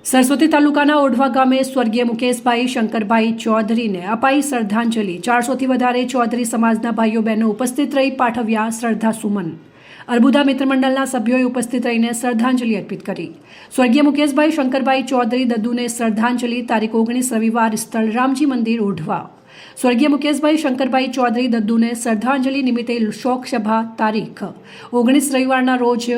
સરસ્વતી તાલુકાના ઓઢવા ગામે સ્વર્ગીય મુકેશભાઈ શંકરભાઈ ચૌધરીને અપાઈ શ્રદ્ધાંજલિ। 400થી વધારે ચૌધરી સમાજના ભાઈઓ બહેનો ઉપસ્થિત રહી પાઠવ્યા શ્રદ્ધાસુમન। અર્બુદા મિત્ર મંડળના સભ્યોએ ઉપસ્થિત રહીને શ્રદ્ધાંજલિ અર્પિત કરી। સ્વર્ગીય મુકેશભાઈ શંકરભાઈ ચૌધરી દદ્દુને શ્રદ્ધાંજલિ। તારીખ 19 રવિવાર, સ્થળ રામજી મંદિર, ઓઢવા। સ્વર્ગીય મુકેશભાઈ શંકરભાઈ ચૌધરી દદ્દુને શ્રદ્ધાંજલિ નિમિત્તે શોક સભા તારીખ 19 રવિવારના રોજ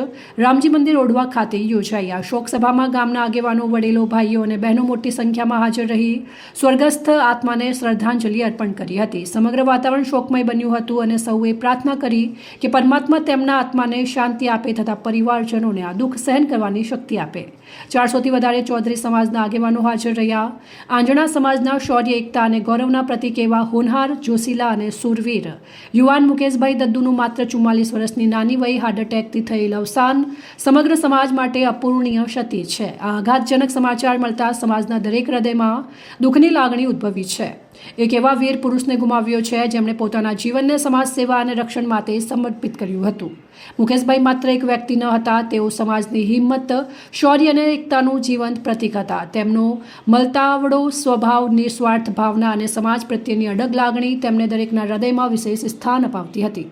રામજી મંદિર, ઓઢવા ખાતે યોજાઈ। આ શોક સભામાં ગામના આગેવાનો, વડીલો, ભાઈઓ અને બહેનો મોટી સંખ્યામાં હાજર રહી સ્વર્ગસ્થ આત્માને શ્રદ્ધાંજલિ અર્પણ કરી હતી। સમગ્ર વાતાવરણ શોકમય બન્યું હતું અને સૌએ પ્રાર્થના કરી કે પરમાત્મા તેમના આત્માને શાંતિ આપે તથા પરિવારજનોને આ દુઃખ સહન કરવાની શક્તિ આપે। 400થી વધારે ચૌધરી સમાજના આગેવાનો હાજર રહ્યા। આંજણા સમાજના શૌર્ય, એકતા અને ગૌરવના પ્રતીક એવા હોનહાર, જોશીલા અને સુરવીર યુવાન મુકેશભાઈ દદ્દુનું માત્ર 44 વર્ષની નાની વયે હાર્ટ એટેકથી થયેલ અવસાન સમગ્ર સમાજ માટે અપૂર્ણીય ક્ષતિ છે। આ આઘાતજનક સમાચાર મળતા સમાજના દરેક હૃદયમાં દુઃખની લાગણી ઉદ્ભવી છે। એક એવા વીર પુરુષને ગુમાવ્યો છે જેમણે પોતાના જીવનને સમાજ સેવા અને રક્ષણ માટે સમર્પિત કર્યું હતું। મુકેશભાઈ માત્ર એક વ્યક્તિ ન હતા, તેઓ સમાજની હિંમત, શૌર્ય અને એકતાનું જીવંત પ્રતીક હતા। તેમનો મળતાવડો સ્વભાવ, નિસ્વાર્થ ભાવના અને સમાજ પ્રત્યેની અડગ લાગણી તેમને દરેકના હૃદયમાં વિશેષ સ્થાન અપાવતી હતી।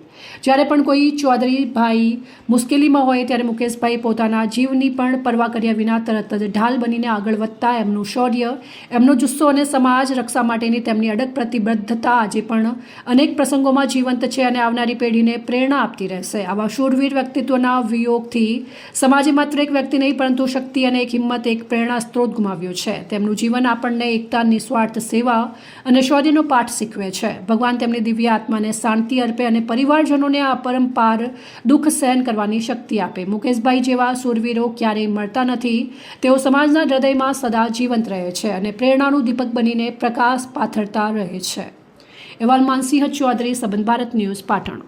જ્યારે પણ કોઈ ચૌધરી ભાઈ મુશ્કેલીમાં હોય ત્યારે મુકેશભાઈ પોતાના જીવની પણ પરવા કર્યા વિના તરત જ ઢાલ બનીને આગળ વધતા। એમનું શૌર્ય, એમનો જુસ્સો અને સમાજ રક્ષા માટેની તેમની અડગ પ્રતિબદ્ધતા આજે પણ અનેક પ્રસંગોમાં જીવંત છે અને આવનારી પેઢીને પ્રેરણા આપતી રહેશે। આવા શૂરવીર વ્યક્તિત્વના વિયોગથી સમાજે માત્ર એક વ્યક્તિ નહીં પરંતુ શક્તિ અને એક હિંમત, એક પ્રેરણા સ્ત્રોત ગુમાવ્યો છે। તેમનું જીવન આપણને એકતા, નિસ્વાર્થ સેવા અને શૌર્યનો પાઠ શીખવે છે। ભગવાન તેમની દિવ્ય આત્માને શાંતિ અર્પે અને પરિવારજનોને આ પરંપાર દુઃખ સહન કરવાની શક્તિ આપે। મુકેશભાઈ જેવા શૂરવીરો ક્યારેય મળતા નથી, તેઓ સમાજના હૃદયમાં સદા જીવંત રહે છે અને પ્રેરણાનું દીપક બનીને પ્રકાશ પાથરતા રહે છે। અહેવાલ માનસિંહ ચૌધરી, સંબંધ ભારત ન્યૂઝ, પાટણ।